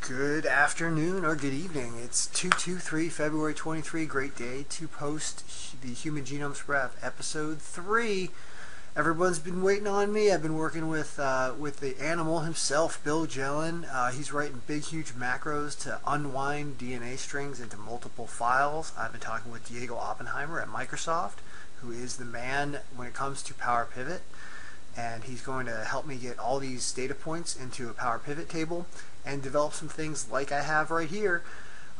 Good afternoon or good evening. It's 223 February 23. Great day to post the Human Genome Sprapp episode 3. Everyone's been waiting on me. I've been working with the animal himself, Bill Jelen. He's writing big, huge macros to unwind DNA strings into multiple files. I've been talking with Diego Oppenheimer at Microsoft, who is the man when it comes to Power Pivot. And he's going to help me get all these data points into a Power Pivot table and develop some things like I have right here.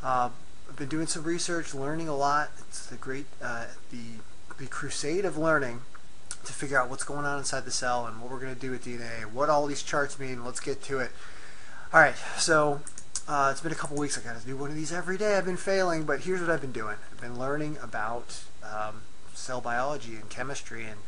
I've been doing some research, learning a lot. It's the great, the crusade of learning to figure out what's going on inside the cell and what we're going to do with DNA, what all these charts mean. Let's get to it. All right, so it's been a couple weeks. I got to do one of these every day. I've been failing, but here's what I've been doing. I've been learning about cell biology and chemistry and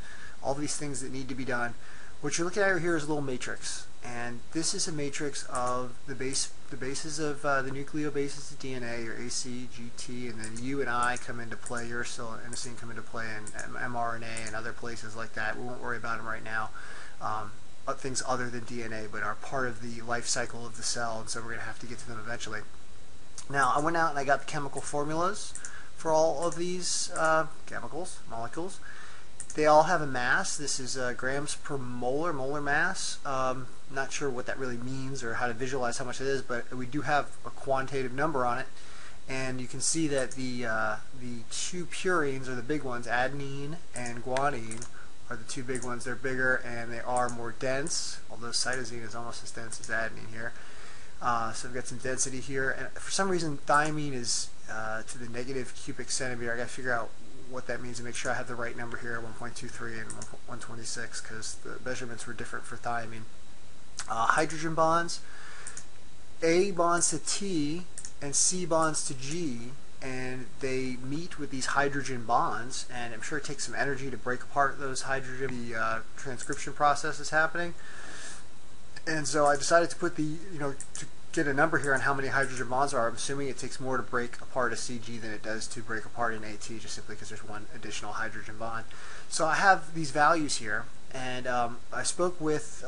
all these things that need to be done. What you're looking at here is a little matrix, and this is a matrix of the bases of the nucleobases of DNA, your A, C, G, T, and then U and I come into play, uracil and inosine come into play, and mRNA and other places like that. We won't worry about them right now. Things other than DNA, but are part of the life cycle of the cell, and so we're going to have to get to them eventually. Now, I went out and I got the chemical formulas for all of these molecules. They all have a mass. This is grams per molar mass. Not sure what that really means or how to visualize how much it is, but we do have a quantitative number on it. And you can see that the two purines are the big ones, adenine and guanine are the two big ones. They're bigger and they are more dense, although cytosine is almost as dense as adenine here. So we've got some density here. And for some reason, thymine is to the negative cubic centimeter. I got to figure out what that means and make sure I have the right number here, 1.23 and 126, because the measurements were different for thymine. Hydrogen bonds, A bonds to T and C bonds to G, and they meet with these hydrogen bonds, and I'm sure it takes some energy to break apart those hydrogen. The transcription process is happening, and so I decided to put to get a number here on how many hydrogen bonds are. I'm assuming it takes more to break apart a CG than it does to break apart an AT, just simply because there's one additional hydrogen bond. So I have these values here, and I spoke with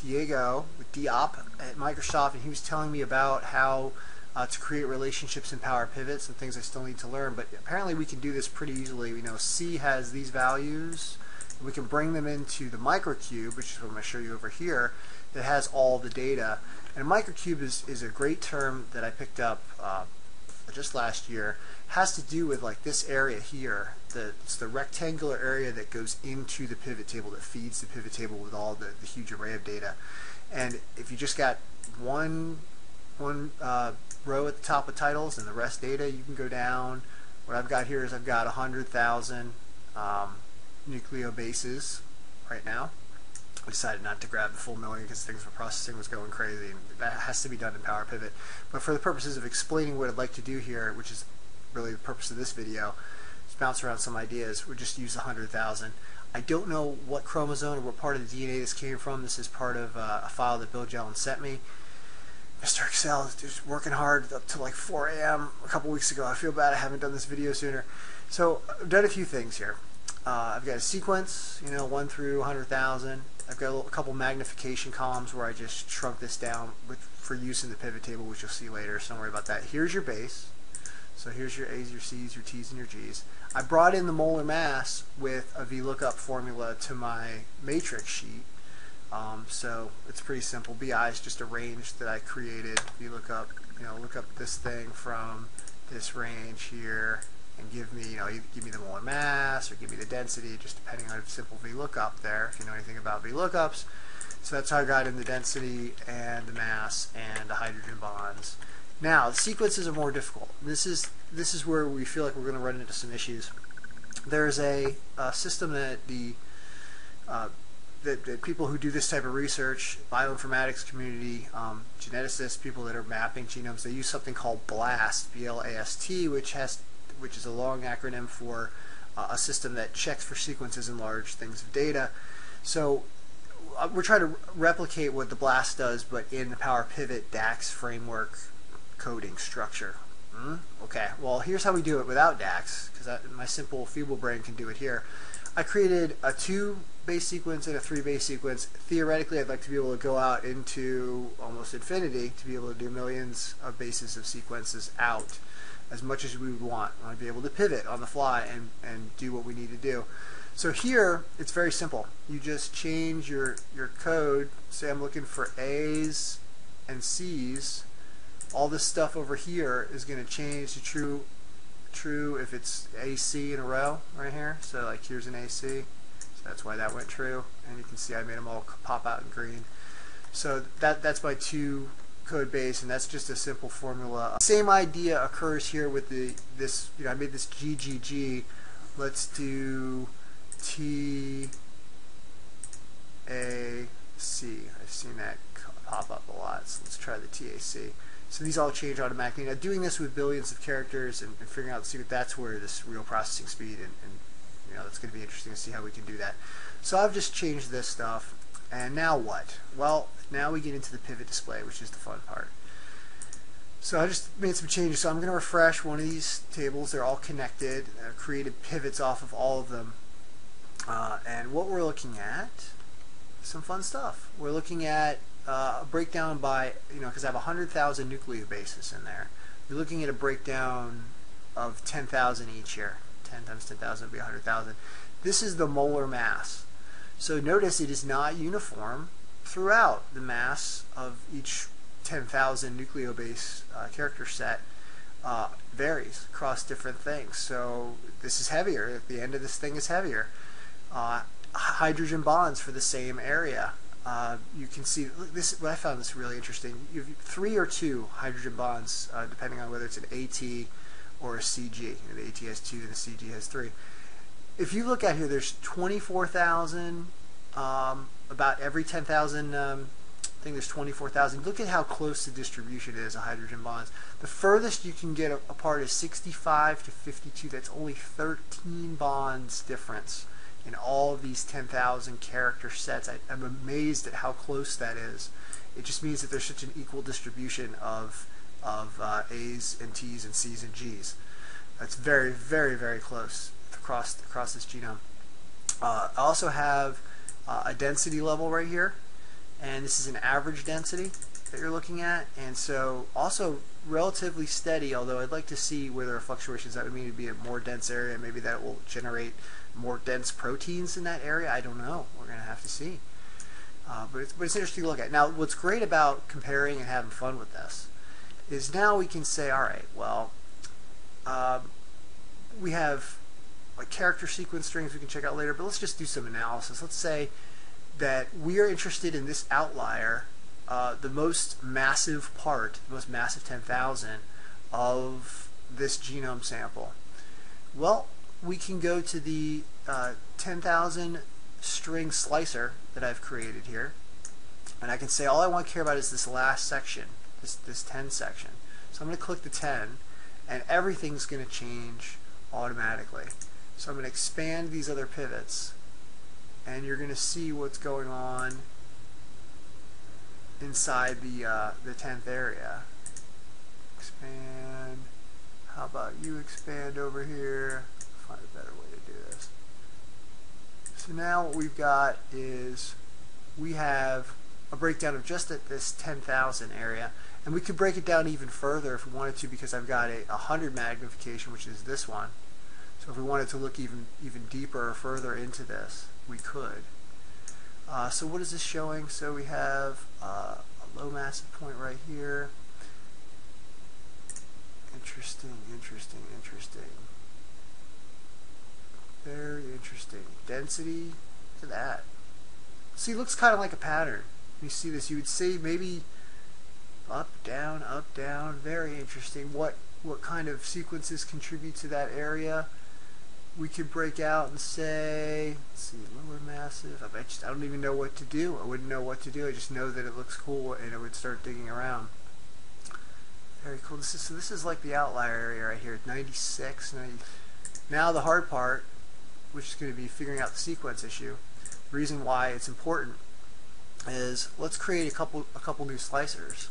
Diego, with Diop at Microsoft, and he was telling me about how to create relationships in Power Pivot, some things I still need to learn, but apparently we can do this pretty easily. We know C has these values. We can bring them into the microcube, which is what I'm going to show you over here, that has all the data. And a microcube is a great term that I picked up just last year. It has to do with like this area here. It's the rectangular area that goes into the pivot table, that feeds the pivot table with all the huge array of data. And if you just got one row at the top with titles and the rest data, you can go down. What I've got here is I've got 100,000 nucleobases right now. I decided not to grab the full million because things for processing was going crazy, and that has to be done in Power Pivot. But for the purposes of explaining what I'd like to do here, which is really the purpose of this video, is bounce around some ideas. We'll just use 100,000. I don't know what chromosome or what part of the DNA this came from. This is part of a file that Bill Jelen sent me. Mr. Excel is just working hard up to like 4 a.m. a couple weeks ago. I feel bad I haven't done this video sooner. So I've done a few things here. I've got a sequence, 1 through 100,000. I've got a couple magnification columns where I just shrunk this down for use in the pivot table, which you'll see later, so don't worry about that. Here's your base. So here's your A's, your C's, your T's, and your G's. I brought in the molar mass with a VLOOKUP formula to my matrix sheet. So it's pretty simple. BI is just a range that I created. VLOOKUP, look up this thing from this range here and give me, give me the molar mass or give me the density, just depending on a simple VLOOKUP there, if you know anything about VLOOKUPs. So that's how I got in the density and the mass and the hydrogen bonds. Now, the sequences are more difficult. This is where we feel like we're going to run into some issues. There's a system that the people who do this type of research, bioinformatics community, geneticists, people that are mapping genomes, they use something called BLAST, B-L-A-S-T, which is a long acronym for a system that checks for sequences in large things of data. So we're trying to replicate what the BLAST does, but in the Power Pivot DAX framework coding structure. Okay, well here's how we do it without DAX, because my simple feeble brain can do it here. I created a 2 base sequence and a 3 base sequence. Theoretically, I'd like to be able to go out into almost infinity to be able to do millions of bases of sequences out, as much as we would want. I want to be able to pivot on the fly and do what we need to do. So here, it's very simple. You just change your code. Say I'm looking for A's and C's. All this stuff over here is going to change to true if it's AC in a row right here. So like here's an AC. So that's why that went true. And you can see I made them all pop out in green. So that's my 2 code base, and that's just a simple formula. Same idea occurs here with this. I made this GGG. Let's do TAC. I've seen that pop up a lot. So let's try the TAC. So these all change automatically. Now doing this with billions of characters and figuring out the secret, that's where this real processing speed and it's going to be interesting to see how we can do that. So I've just changed this stuff, and now what? Well, now we get into the pivot display, which is the fun part. So I just made some changes. So I'm going to refresh one of these tables. They're all connected. I've created pivots off of all of them. And what we're looking at, some fun stuff. We're looking at a breakdown by, because I have 100,000 nucleobases in there. You're looking at a breakdown of 10,000 each here. 10 times 10,000 would be 100,000. This is the molar mass. So notice it is not uniform throughout. The mass of each 10,000 nucleobase character set varies across different things. So this is heavier. At the end of this thing is heavier. Hydrogen bonds for the same area. You can see this. I found this really interesting. You have 3 or 2 hydrogen bonds, depending on whether it's an AT or a CG. The AT has 2 and the CG has 3. If you look at here, there's 24,000. About every 10,000 thing, there's 24,000. Look at how close the distribution is of hydrogen bonds. The furthest you can get apart is 65 to 52. That's only 13 bonds difference in all of these 10,000 character sets. I'm amazed at how close that is. It just means that there's such an equal distribution of A's and T's and C's and G's. That's very, very, very close across this genome. I also have a density level right here, and this is an average density that you're looking at, and so also relatively steady, although I'd like to see where there are fluctuations. That would mean it'd be a more dense area. Maybe that will generate more dense proteins in that area. I don't know. We're going to have to see. But it's interesting to look at. Now, what's great about comparing and having fun with this is now we can say, all right, well, we have like character sequence strings we can check out later, but let's just do some analysis. Let's say that we are interested in this outlier, the most massive part, the most massive 10,000 of this genome sample. Well, we can go to the 10,000 string slicer that I've created here, and I can say all I want to care about is this last section, this 10 section. So I'm going to click the 10, and everything's going to change automatically. So I'm going to expand these other pivots, and you're going to see what's going on inside the 10th area. Expand. How about you expand over here? Find a better way to do this. So now what we've got is we have a breakdown of just at this 10,000 area, and we could break it down even further if we wanted to, because I've got a 100 magnification, which is this one. So if we wanted to look even deeper or further into this, we could. So what is this showing? So we have a low massive point right here. Interesting, interesting, interesting. Very interesting. Density, look at that. See, it looks kind of like a pattern. You see this, you would say maybe up, down, very interesting. What kind of sequences contribute to that area? We could break out and say, let's see, lower massive. I don't even know what to do. I wouldn't know what to do. I just know that it looks cool, and I would start digging around. Very cool. So this is like the outlier area right here, 96, 90. Now the hard part, which is going to be figuring out the sequence issue. The reason why it's important is let's create a couple new slicers.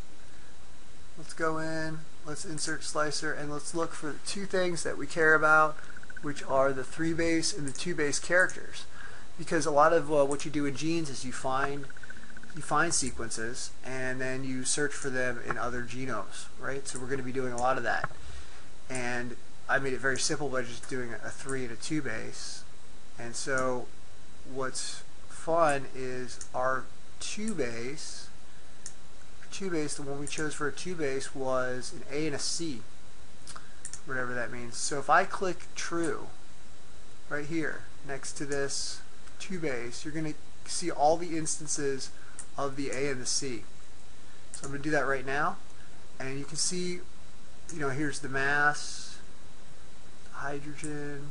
Let's go in, let's insert slicer, and let's look for 2 things that we care about. which are the 3 base and the 2 base characters. Because a lot of what you do in genes is you find sequences and then you search for them in other genomes, right? So we're going to be doing a lot of that. And I made it very simple by just doing a 3 and a 2 base. And so what's fun is our 2 base, the one we chose for a 2 base was an A and a C, whatever that means. So if I click true right here next to this 2 base, you're going to see all the instances of the A and the C. So I'm going to do that right now, and you can see, here's the mass, hydrogen,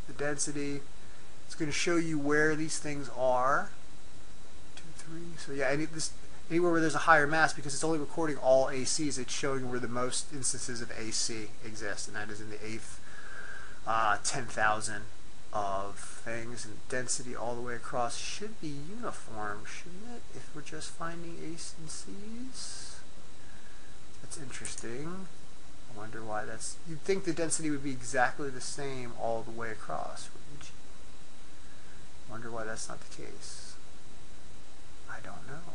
the density. It's going to show you where these things are. 2, 3. So yeah, anywhere where there's a higher mass, because it's only recording all ACs, it's showing where the most instances of AC exist, and that is in the 8th 10,000 of things. And density all the way across should be uniform, shouldn't it? If we're just finding A's and C's. That's interesting. I wonder why that's... You'd think the density would be exactly the same all the way across, wouldn't you? Wonder why that's not the case. I don't know.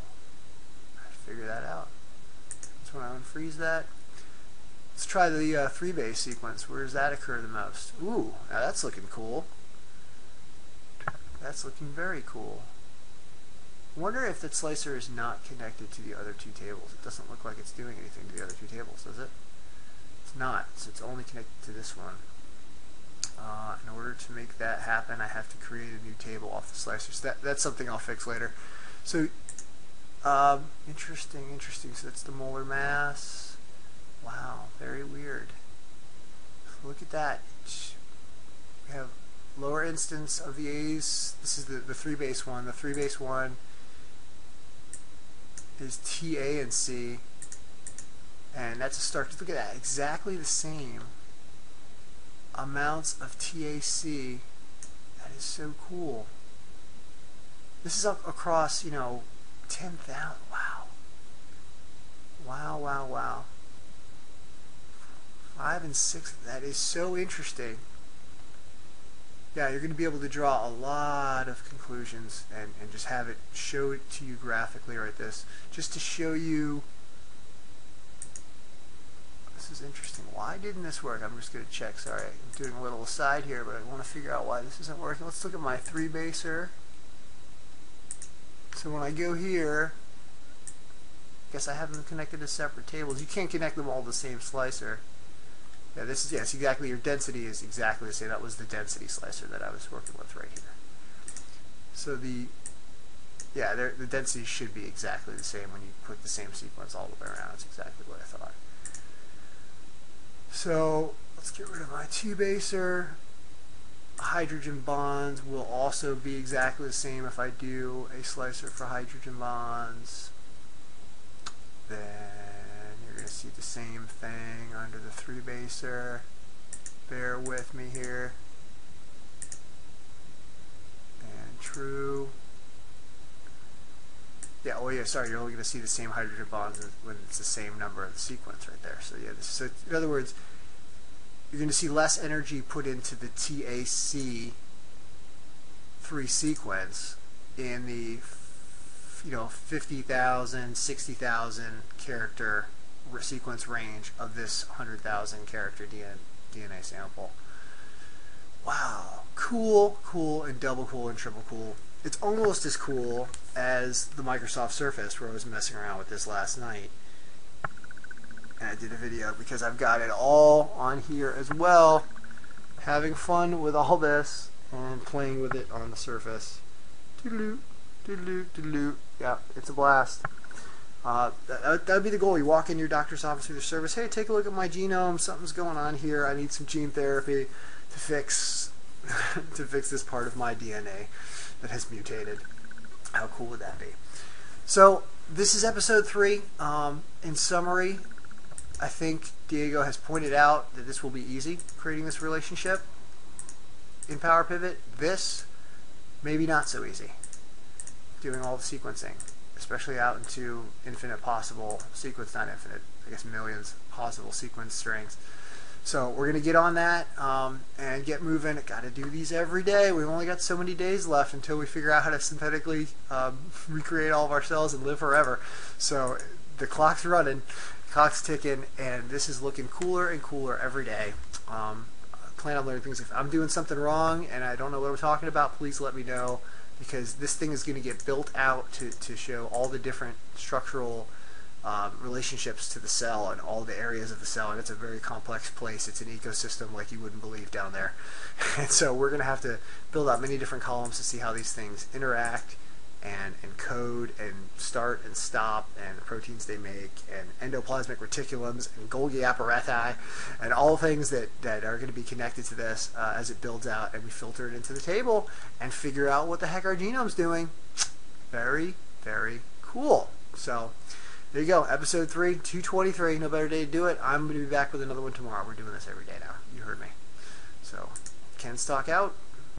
I have to figure that out. So when I unfreeze that, let's try the 3 base sequence. Where does that occur the most? Ooh, now that's looking cool. That's looking very cool. I wonder if that slicer is not connected to the other 2 tables. It doesn't look like it's doing anything to the other 2 tables, does it? It's not, so it's only connected to this one. In order to make that happen, I have to create a new table off the slicer. So that's something I'll fix later. So, interesting. So that's the molar mass. Wow, very weird. Look at that. We have lower instance of the A's. This is the 3 base one. The 3 base one is TA and C. And that's a start. Look at that. Exactly the same amounts of TAC. That is so cool. This is up across, 10,000. Wow. Wow. 5 and 6. That is so interesting. Yeah, you're going to be able to draw a lot of conclusions and just have it show it to you graphically right this. Just to show you. This is interesting. Why didn't this work? I'm just going to check. Sorry, I'm doing a little aside here, but I want to figure out why this isn't working. Let's look at my 3 baser. So when I go here, I guess I have them connected to separate tables. You can't connect them all to the same slicer. Yeah, this is, yes, exactly. Your density is exactly the same. That was the density slicer that I was working with right here. So the density should be exactly the same when you put the same sequence all the way around. That's exactly what I thought. So let's get rid of my 2 baser. Hydrogen bonds will also be exactly the same if I do a slicer for hydrogen bonds. Then you're going to see the same thing under the 3 baser. Bear with me here. And true. Yeah, oh yeah, sorry, you're only going to see the same hydrogen bonds when it's the same number of the sequence right there. So yeah, so in other words, you're going to see less energy put into the TAC 3 sequence in the 50,000, 60,000 character sequence range of this 100,000 character DNA sample. Wow, cool, and double cool and triple cool. It's almost as cool as the Microsoft Surface, where I was messing around with this last night. And I did a video because I've got it all on here as well, having fun with all this and playing with it on the Surface. Doodaloo, doodaloo, doodaloo. Yeah, it's a blast. That would be the goal. You walk in your doctor's office with your Surface. Hey, take a look at my genome. Something's going on here. I need some gene therapy to fix this part of my DNA that has mutated. How cool would that be? So this is episode 3. In summary, I think Diego has pointed out that this will be easy, creating this relationship in PowerPivot. This, maybe not so easy, doing all the sequencing, especially out into infinite possible sequence, not infinite, I guess millions possible sequence strings. So we're going to get on that and get moving. Got to do these every day. We've only got so many days left until we figure out how to synthetically recreate all of our cells and live forever. So the clock's running, clock's ticking, and this is looking cooler and cooler every day. I plan on learning things. If I'm doing something wrong and I don't know what we're talking about, please let me know, because this thing is going to get built out to show all the different structural relationships to the cell and all the areas of the cell, and it's a very complex place. It's an ecosystem like you wouldn't believe down there. And so we're going to have to build out many different columns to see how these things interact and encode and start and stop, and the proteins they make, and endoplasmic reticulums and Golgi apparati, and all things that are going to be connected to this as it builds out, and we filter it into the table and figure out what the heck our genome's doing. Very, very cool. So there you go, episode 3, 223. No better day to do it. I'm going to be back with another one tomorrow. We're doing this every day now. You heard me. So, Ken Stock out.